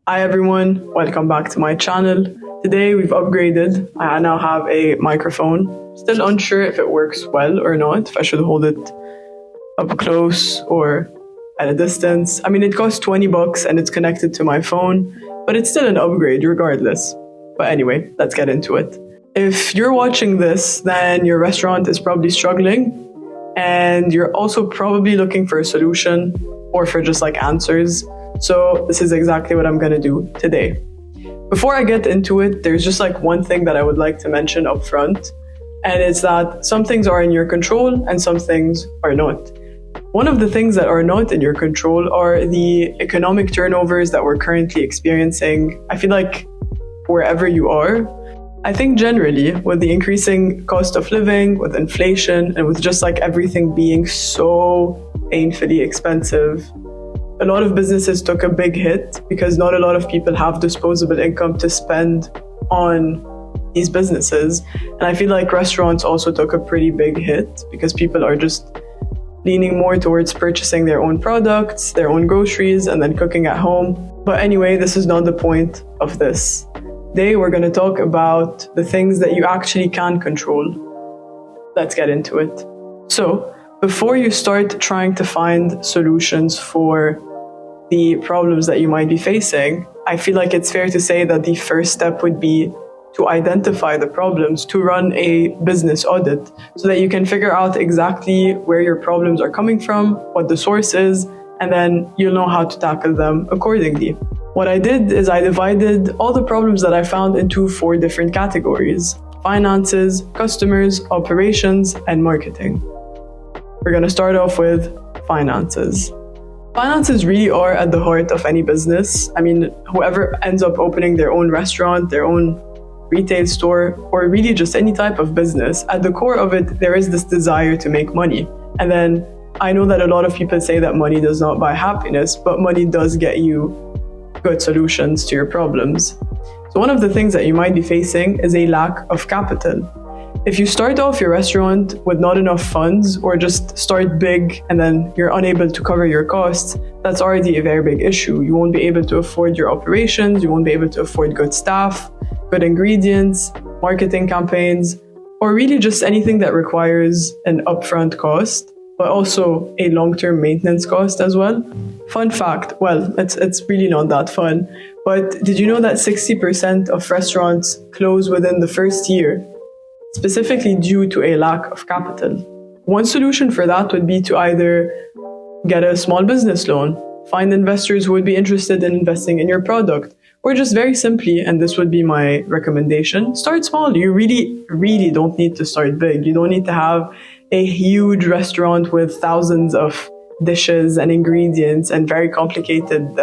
Hi everyone, welcome back to my channel. Today we've upgraded. I now have a microphone. Still unsure if it works well or not, if I should hold it up close or at a distance. I mean, it costs $20 and it's connected to my phone, but it's still an upgrade regardless. But anyway, let's get into it. If you're watching this, then your restaurant is probably struggling and you're also probably looking for a solution or for just like answers. So this is exactly what I'm going to do today. Before I get into it, there's just like one thing that I would like to mention up front, and it's that some things are in your control and some things are not. One of the things that are not in your control are the economic turnovers that we're currently experiencing. I feel like wherever you are, I think generally with the increasing cost of living, with inflation, and with just like everything being so painfully expensive, a lot of businesses took a big hit because not a lot of people have disposable income to spend on these businesses. And I feel like restaurants also took a pretty big hit because people are just leaning more towards purchasing their own products, their own groceries, and then cooking at home. But anyway, this is not the point of this. Today, we're going to talk about the things that you actually can control. Let's get into it. So, before you start trying to find solutions for the problems that you might be facing, I feel like it's fair to say that the first step would be to identify the problems, to run a business audit so that you can figure out exactly where your problems are coming from, what the source is, and then you'll know how to tackle them accordingly. What I did is I divided all the problems that I found into 4 different categories: finances, customers, operations, and marketing. We're going to start off with finances. Finances really are at the heart of any business. I mean, whoever ends up opening their own restaurant, their own retail store, or really just any type of business, at the core of it, there is this desire to make money. And then I know that a lot of people say that money does not buy happiness, but money does get you good solutions to your problems. So one of the things that you might be facing is a lack of capital. If you start off your restaurant with not enough funds, or just start big and then you're unable to cover your costs, that's already a very big issue. You won't be able to afford your operations, you won't be able to afford good staff, good ingredients, marketing campaigns, or really just anything that requires an upfront cost, but also a long-term maintenance cost as well. Fun fact, well, it's really not that fun, but did you know that 60% of restaurants close within the first year, specifically due to a lack of capital? One solution for that would be to either get a small business loan, find investors who would be interested in investing in your product, or just very simply, and this would be my recommendation, start small. You really don't need to start big. You don't need to have a huge restaurant with thousands of dishes and ingredients and very complicated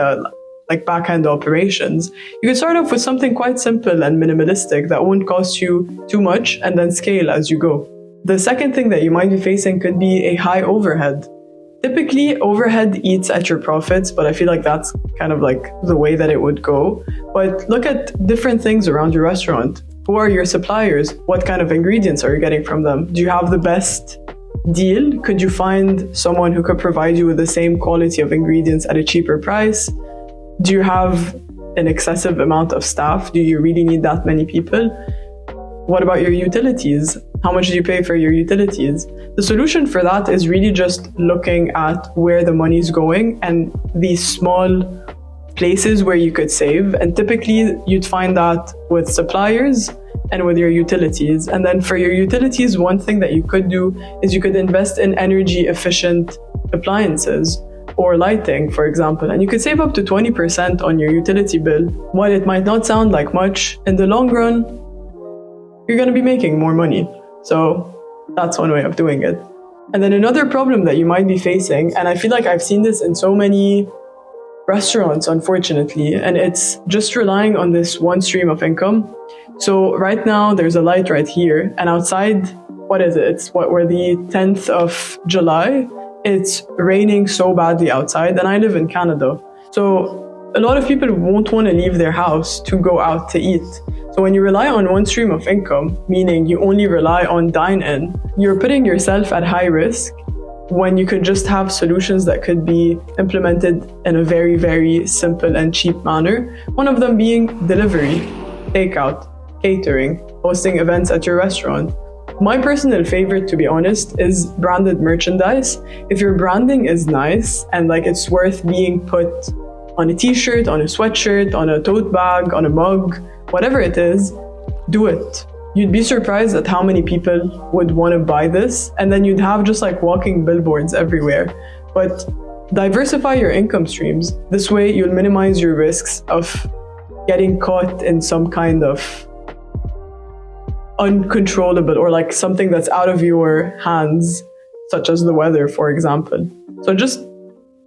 back-end operations. You could start off with something quite simple and minimalistic that won't cost you too much, and then scale as you go. The second thing that you might be facing could be a high overhead. Typically, overhead eats at your profits, but I feel like that's kind of like the way that it would go. But look at different things around your restaurant. Who are your suppliers? What kind of ingredients are you getting from them? Do you have the best deal? Could you find someone who could provide you with the same quality of ingredients at a cheaper price? Do you have an excessive amount of staff? Do you really need that many people? What about your utilities? How much do you pay for your utilities? The solution for that is really just looking at where the money is going and these small places where you could save. And typically you'd find that with suppliers and with your utilities. And then for your utilities, one thing that you could do is you could invest in energy efficient appliances or lighting, for example, and you could save up to 20% on your utility bill. While it might not sound like much, in the long run, you're going to be making more money. So that's one way of doing it. And then another problem that you might be facing, and I feel like I've seen this in so many restaurants, unfortunately, and it's just relying on this one stream of income. So right now there's a light right here, and outside, we're the 10th of July. It's raining so badly outside, and I live in Canada. So a lot of people won't want to leave their house to go out to eat. So when you rely on one stream of income, meaning you only rely on dine-in, you're putting yourself at high risk when you could just have solutions that could be implemented in a very, very simple and cheap manner. One of them being delivery, takeout, catering, hosting events at your restaurant. My personal favorite, to be honest, is branded merchandise. If your branding is nice and like it's worth being put on a t-shirt, on a sweatshirt, on a tote bag, on a mug, whatever it is, do it. You'd be surprised at how many people would want to buy this, and then you'd have just like walking billboards everywhere. But diversify your income streams. This way you'll minimize your risks of getting caught in some kind of uncontrollable or like something that's out of your hands, such as the weather, for example. So just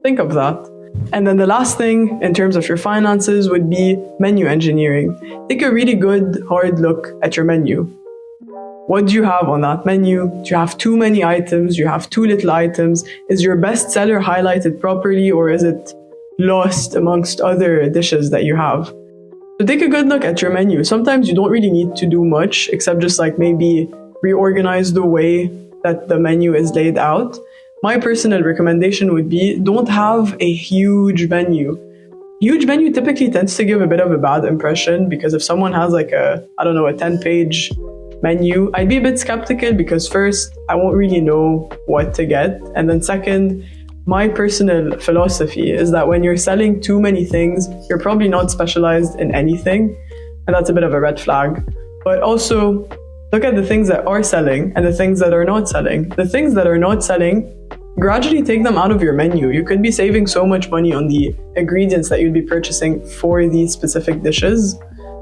think of that. And then the last thing in terms of your finances would be menu engineering. Take a really good hard look at your menu. What do you have on that menu? Do you have too many items? Do you have too little items? Is your best seller highlighted properly, or is it lost amongst other dishes that you have? So take a good look at your menu. Sometimes you don't really need to do much except just like maybe reorganize the way that the menu is laid out. My personal recommendation would be don't have a huge menu. Huge menu typically tends to give a bit of a bad impression because if someone has like a 10-page menu, I'd be a bit skeptical because first, I won't really know what to get. And then second, my personal philosophy is that when you're selling too many things, you're probably not specialized in anything. And that's a bit of a red flag. But also, look at the things that are selling and the things that are not selling. The things that are not selling, gradually take them out of your menu. You could be saving so much money on the ingredients that you'd be purchasing for these specific dishes.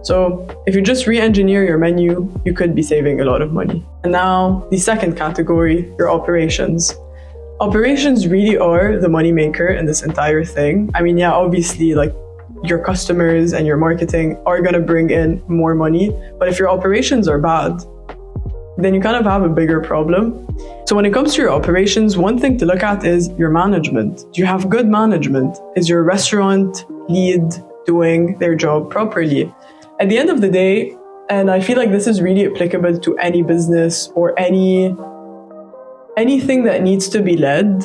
So if you just re-engineer your menu, you could be saving a lot of money. And now the second category, your operations. Operations really are the moneymaker in this entire thing. I mean, yeah, obviously like your customers and your marketing are going to bring in more money. But if your operations are bad, then you kind of have a bigger problem. So when it comes to your operations, one thing to look at is your management. Do you have good management? Is your restaurant lead doing their job properly? At the end of the day, and I feel like this is really applicable to any business or anything that needs to be led,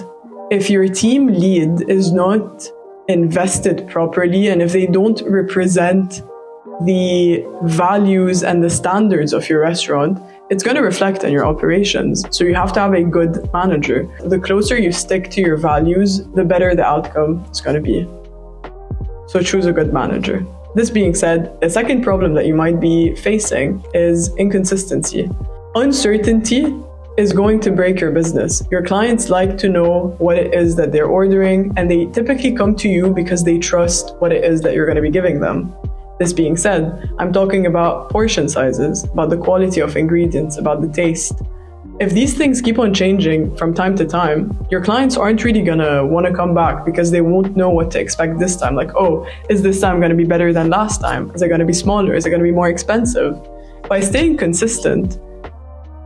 if your team lead is not invested properly and if they don't represent the values and the standards of your restaurant, it's going to reflect on your operations. So you have to have a good manager. The closer you stick to your values, the better the outcome is going to be. So choose a good manager. This being said, the second problem that you might be facing is inconsistency. Uncertainty is going to break your business. Your clients like to know what it is that they're ordering, and they typically come to you because they trust what it is that you're going to be giving them. This being said, I'm talking about portion sizes, about the quality of ingredients, about the taste. If these things keep on changing from time to time, your clients aren't really gonna want to come back because they won't know what to expect this time. Like, oh, is this time gonna be better than last time? Is it gonna be smaller? Is it gonna be more expensive? By staying consistent,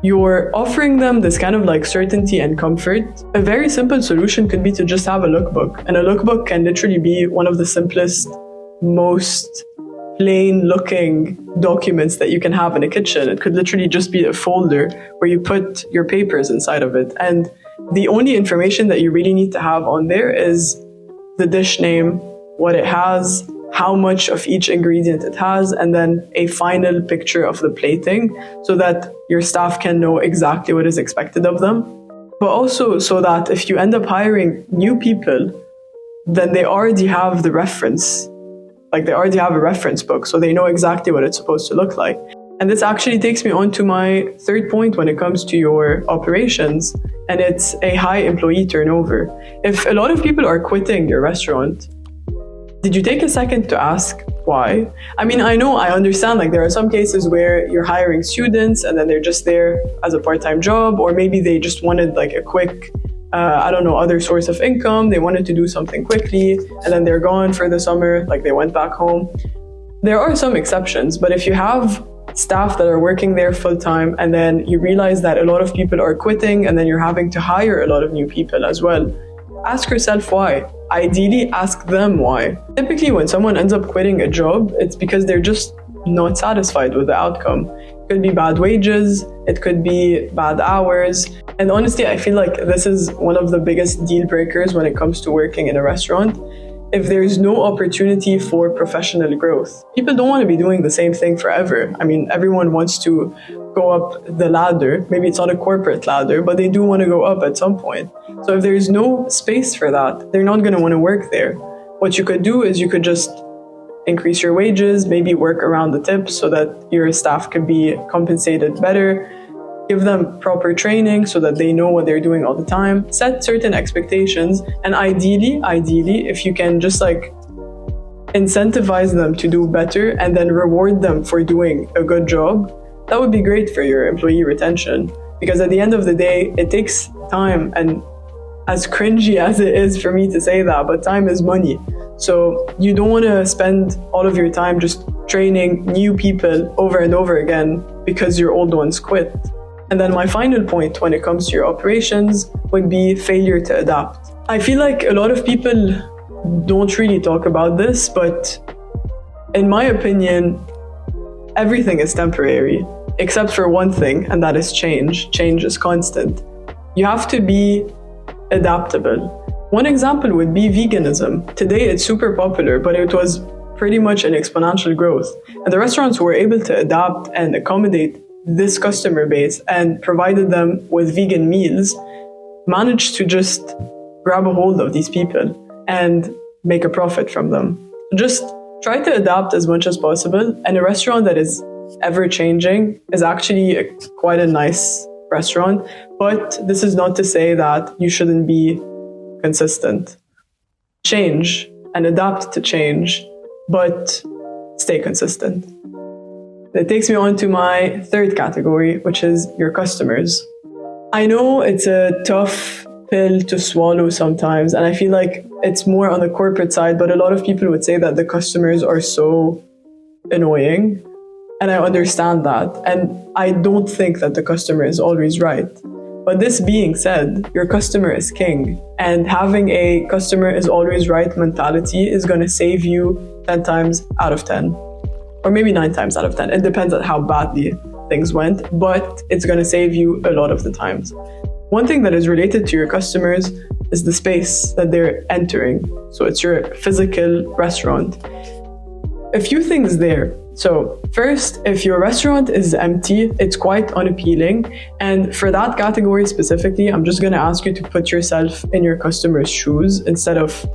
you're offering them this kind of like certainty and comfort. A very simple solution could be to just have a lookbook. And a lookbook can literally be one of the simplest, most plain looking documents that you can have in a kitchen. It could literally just be a folder where you put your papers inside of it. And the only information that you really need to have on there is the dish name, what it has, how much of each ingredient it has, and then a final picture of the plating so that your staff can know exactly what is expected of them. But also so that if you end up hiring new people, then they already have the reference. Like they already have a reference book, so they know exactly what it's supposed to look like. And this actually takes me on to my third point when it comes to your operations, and it's a high employee turnover. If a lot of people are quitting your restaurant, did you take a second to ask why? I mean, I understand like there are some cases where you're hiring students and then they're just there as a part-time job, or maybe they just wanted like a quick other source of income. They wanted to do something quickly and then they're gone for the summer, like they went back home. There are some exceptions, but if you have staff that are working there full time and then you realize that a lot of people are quitting and then you're having to hire a lot of new people as well, ask yourself why. Ideally, ask them why. Typically, when someone ends up quitting a job, it's because they're just not satisfied with the outcome. It could be bad wages, it could be bad hours. And honestly, I feel like this is one of the biggest deal breakers when it comes to working in a restaurant. If there's no opportunity for professional growth, people don't want to be doing the same thing forever. I mean, everyone wants to go up the ladder. Maybe it's not a corporate ladder, but they do want to go up at some point. So if there's no space for that, they're not going to want to work there. What you could do is you could just increase your wages, maybe work around the tips so that your staff can be compensated better. Give them proper training so that they know what they're doing all the time. Set certain expectations. And ideally, if you can just like incentivize them to do better and then reward them for doing a good job, that would be great for your employee retention. Because at the end of the day, it takes time, and as cringy as it is for me to say that, but time is money. So you don't want to spend all of your time just training new people over and over again because your old ones quit. And then my final point when it comes to your operations would be failure to adapt. I feel like a lot of people don't really talk about this, but in my opinion, everything is temporary, except for one thing, and that is change. Change is constant. You have to be adaptable. One example would be veganism. Today it's super popular, but it was pretty much an exponential growth. And the restaurants were able to adapt and accommodate this customer base and provided them with vegan meals, managed to just grab a hold of these people and make a profit from them. Just try to adapt as much as possible. And a restaurant that is ever changing is actually quite a nice restaurant. But this is not to say that you shouldn't be consistent. Change and adapt to change, but stay consistent. That takes me on to my third category, which is your customers. I know it's a tough pill to swallow sometimes, and I feel like it's more on the corporate side, but a lot of people would say that the customers are so annoying, and I understand that. And I don't think that the customer is always right. But this being said, your customer is king, and having a customer is always right mentality is going to save you 10 times out of 10. Or maybe 9 times out of 10. It depends on how badly things went, but it's going to save you a lot of the times. One thing that is related to your customers is the space that they're entering. So it's your physical restaurant. A few things there. So first, if your restaurant is empty, it's quite unappealing. And for that category specifically, I'm just going to ask you to put yourself in your customer's shoes instead of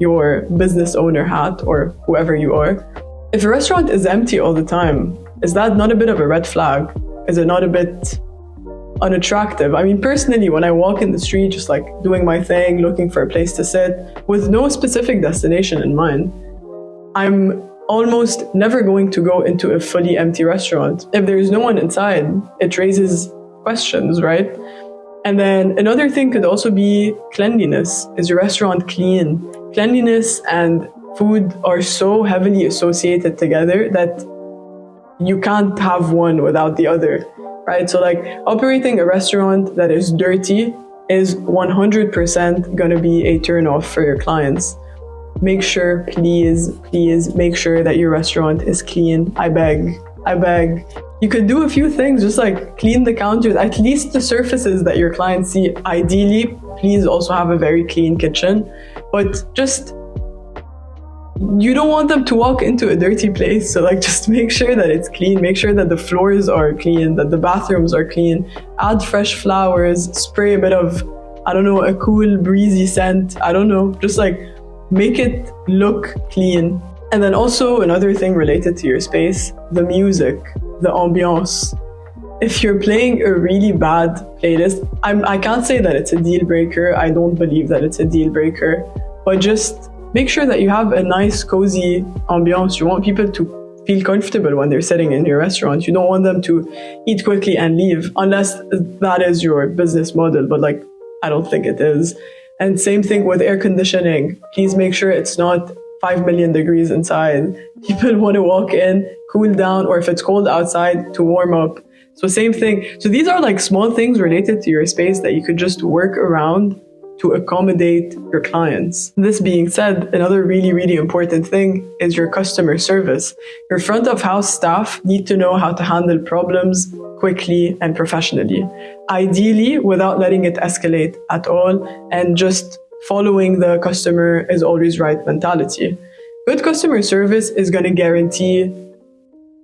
your business owner hat or whoever you are. If a restaurant is empty all the time, is that not a bit of a red flag? Is it not a bit unattractive? I mean, personally, when I walk in the street, just like doing my thing, looking for a place to sit, with no specific destination in mind, I'm almost never going to go into a fully empty restaurant. If there's no one inside, it raises questions, right? And then another thing could also be cleanliness. Is your restaurant clean? Cleanliness and food are so heavily associated together that you can't have one without the other, right? So like operating a restaurant that is dirty is 100% going to be a turn-off for your clients. Make sure, please make sure that your restaurant is clean. I beg. You could do a few things, just like clean the counters, at least the surfaces that your clients see. Ideally, please also have a very clean kitchen, but just you don't want them to walk into a dirty place. So like just make sure that it's clean, make sure that the floors are clean, that the bathrooms are clean, add fresh flowers, spray a bit of, I don't know, a cool breezy scent. I don't know, just like make it look clean. And then also another thing related to your space, the music, the ambiance. If you're playing a really bad playlist, I can't say that it's a deal breaker. I don't believe that it's a deal breaker, but just make sure that you have a nice, cozy ambiance. You want people to feel comfortable when they're sitting in your restaurant. You don't want them to eat quickly and leave, unless that is your business model. But like, I don't think it is. And same thing with air conditioning. Please make sure it's not 5 million degrees inside. People want to walk in, cool down, or if it's cold outside, to warm up. So same thing. So these are like small things related to your space that you could just work around to accommodate your clients. This being said, another really, really important thing is your customer service. Your front of house staff need to know how to handle problems quickly and professionally. Ideally, without letting it escalate at all and just following the customer is always right mentality. Good customer service is going to guarantee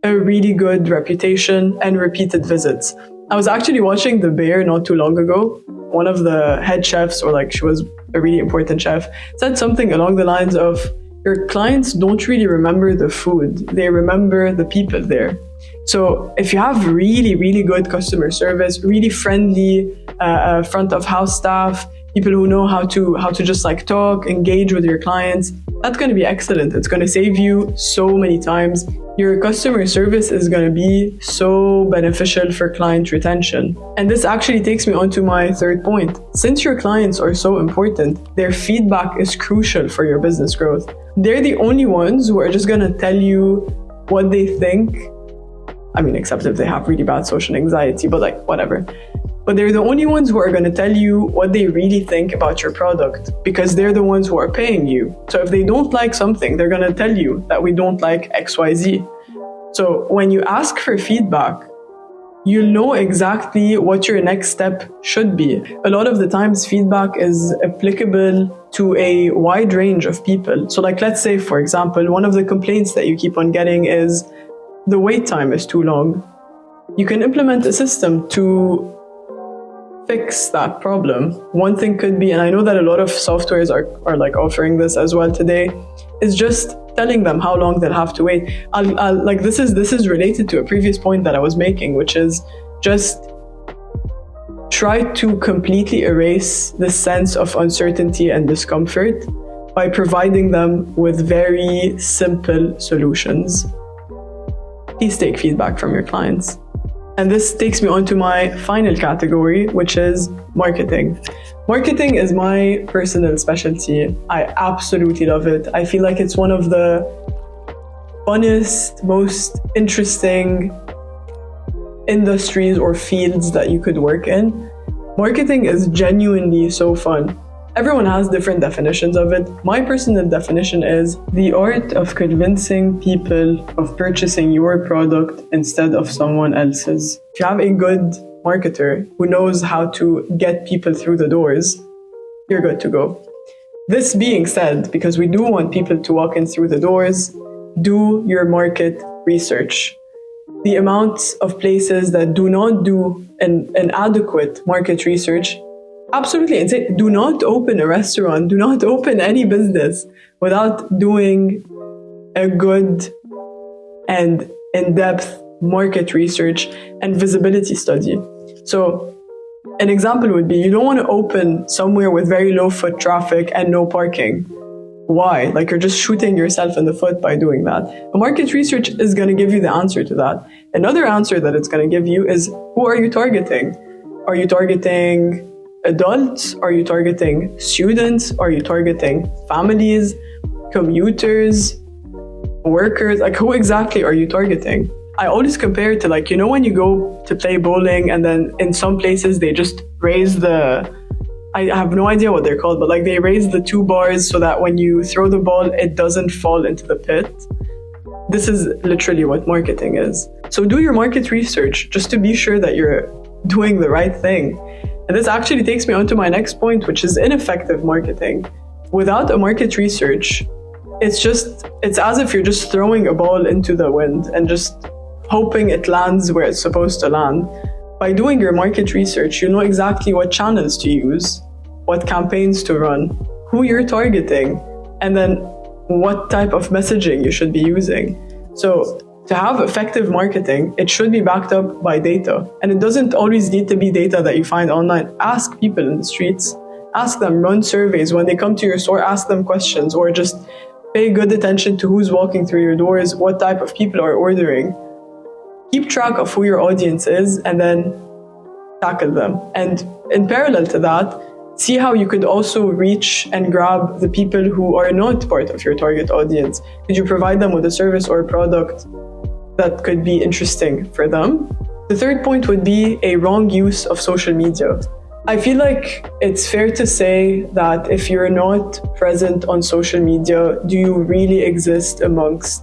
a really good reputation and repeated visits. I was actually watching The Bear not too long ago. One of the head chefs, or like she was a really important chef, said something along the lines of, your clients don't really remember the food, they remember the people there. So if you have really, really good customer service, really friendly front of house staff, people who know how to just like talk, engage with your clients, that's going to be excellent. It's going to save you so many times. Your customer service is going to be so beneficial for client retention. And this actually takes me on to my third point. Since your clients are so important, their feedback is crucial for your business growth. They're the only ones who are just going to tell you what they think. I mean, except if they have really bad social anxiety, but like whatever. But they're the only ones who are going to tell you what they really think about your product, because they're the ones who are paying you. So if they don't like something, they're going to tell you that we don't like XYZ. So when you ask for feedback, you'll know exactly what your next step should be. A lot of the times feedback is applicable to a wide range of people. So like, let's say, for example, one of the complaints that you keep on getting is the wait time is too long. You can implement a system to fix that problem. One thing could be, and I know that a lot of softwares are like offering this as well today, is just telling them how long they'll have to wait. I'll like this is related to a previous point that I was making, which is just try to completely erase the sense of uncertainty and discomfort by providing them with very simple solutions. Please take feedback from your clients. And this takes me on to my final category, which is marketing. Marketing is my personal specialty. I absolutely love it. I feel like it's one of the funnest, most interesting industries or fields that you could work in. Marketing is genuinely so fun. Everyone has different definitions of it. My personal definition is the art of convincing people of purchasing your product instead of someone else's. If you have a good marketer who knows how to get people through the doors, you're good to go. This being said, because we do want people to walk in through the doors, do your market research. The amount of places that do not do an adequate market research, absolutely insane. Do not open a restaurant, do not open any business without doing a good and in-depth market research and visibility study. So an example would be, you don't want to open somewhere with very low foot traffic and no parking. Why? Like, you're just shooting yourself in the foot by doing that. A market research is going to give you the answer to that. Another answer that it's going to give you is, who are you targeting? Are you targeting adults? Are you targeting students? Are you targeting families, commuters, workers? Like, who exactly are you targeting? I always compare it to, like, you know, when you go to play bowling and then in some places they just raise I have no idea what they're called, but like they raise the 2 bars so that when you throw the ball, it doesn't fall into the pit. This is literally what marketing is. So do your market research just to be sure that you're doing the right thing. And this actually takes me on to my next point, which is ineffective marketing. Without a market research, it's as if you're just throwing a ball into the wind and just hoping it lands where it's supposed to land. By doing your market research, you know exactly what channels to use, what campaigns to run, who you're targeting, and then what type of messaging you should be using. So to have effective marketing, it should be backed up by data. And it doesn't always need to be data that you find online. Ask people in the streets, ask them, run surveys. When they come to your store, ask them questions, or just pay good attention to who's walking through your doors, what type of people are ordering. Keep track of who your audience is and then tackle them. And in parallel to that, see how you could also reach and grab the people who are not part of your target audience. Could you provide them with a service or a product that could be interesting for them? The third point would be a wrong use of social media. I feel like it's fair to say that if you're not present on social media, do you really exist amongst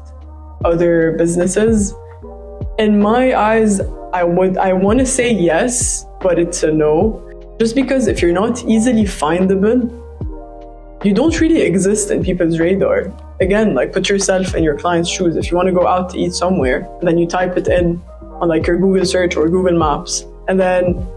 other businesses? In my eyes, I want to say yes, but it's a no. Just because if you're not easily findable, you don't really exist in people's radar. Again, like put yourself in your client's shoes. If you want to go out to eat somewhere, and then you type it in on like your Google search or Google Maps, and then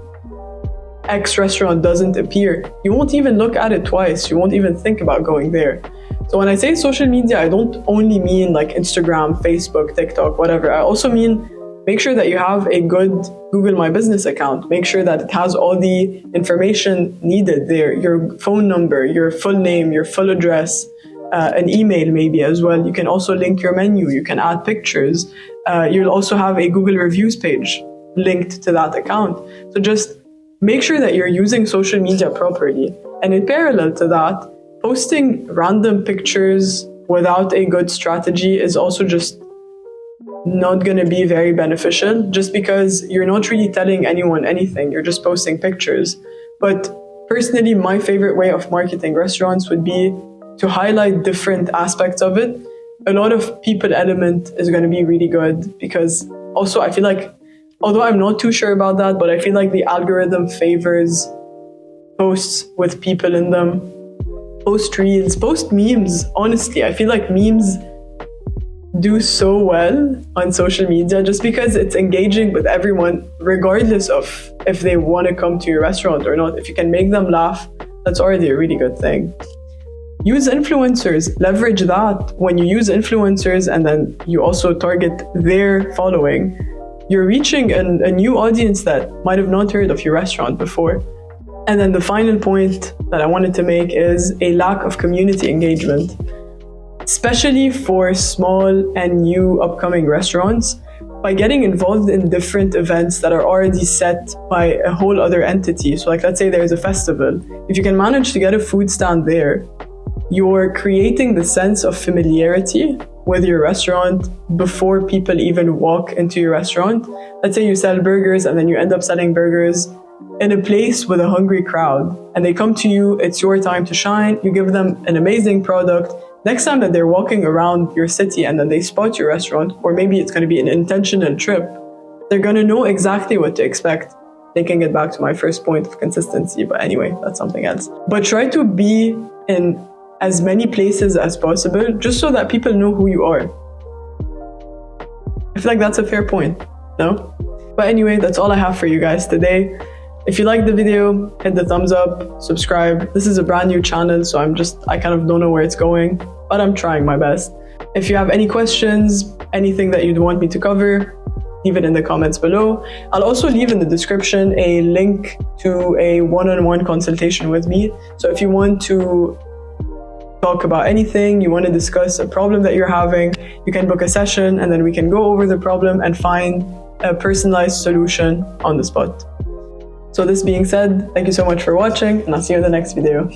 X restaurant doesn't appear, you won't even look at it twice. You won't even think about going there. So when I say social media, I don't only mean like Instagram, Facebook, TikTok, whatever. I also mean make sure that you have a good Google My Business account. Make sure that it has all the information needed there. Your phone number, your full name, your full address, an email maybe as well. You can also link your menu. You can add pictures. You'll also have a Google reviews page linked to that account. So just make sure that you're using social media properly. And in parallel to that, posting random pictures without a good strategy is also just not going to be very beneficial, just because you're not really telling anyone anything. You're just posting pictures. But personally, my favorite way of marketing restaurants would be to highlight different aspects of it. A lot of people element is going to be really good, because also I feel like, although I'm not too sure about that, but I feel like the algorithm favors posts with people in them. Post reels, post memes. Honestly, I feel like memes do so well on social media just because it's engaging with everyone, regardless of if they want to come to your restaurant or not. If you can make them laugh, that's already a really good thing. Use influencers, leverage that. When you use influencers and then you also target their following, you're reaching a new audience that might have not heard of your restaurant before. And then the final point that I wanted to make is a lack of community engagement, especially for small and new upcoming restaurants. By getting involved in different events that are already set by a whole other entity. So like, let's say there's a festival. If you can manage to get a food stand there, you're creating the sense of familiarity with your restaurant before people even walk into your restaurant. Let's say you sell burgers and then you end up selling burgers in a place with a hungry crowd, and they come to you, it's your time to shine, you give them an amazing product. Next time that they're walking around your city and then they spot your restaurant, or maybe it's going to be an intentional trip, they're going to know exactly what to expect. Taking it back to my first point of consistency, but anyway, that's something else. But try to be in as many places as possible, just so that people know who you are. I feel like that's a fair point, no? But anyway, that's all I have for you guys today. If you liked the video, hit the thumbs up, subscribe. This is a brand new channel, so I kind of don't know where it's going, but I'm trying my best. If you have any questions, anything that you'd want me to cover, leave it in the comments below. I'll also leave in the description a link to a one-on-one consultation with me. So if you want to talk about anything, you want to discuss a problem that you're having, you can book a session and then we can go over the problem and find a personalized solution on the spot. So this being said, thank you so much for watching, and I'll see you in the next video.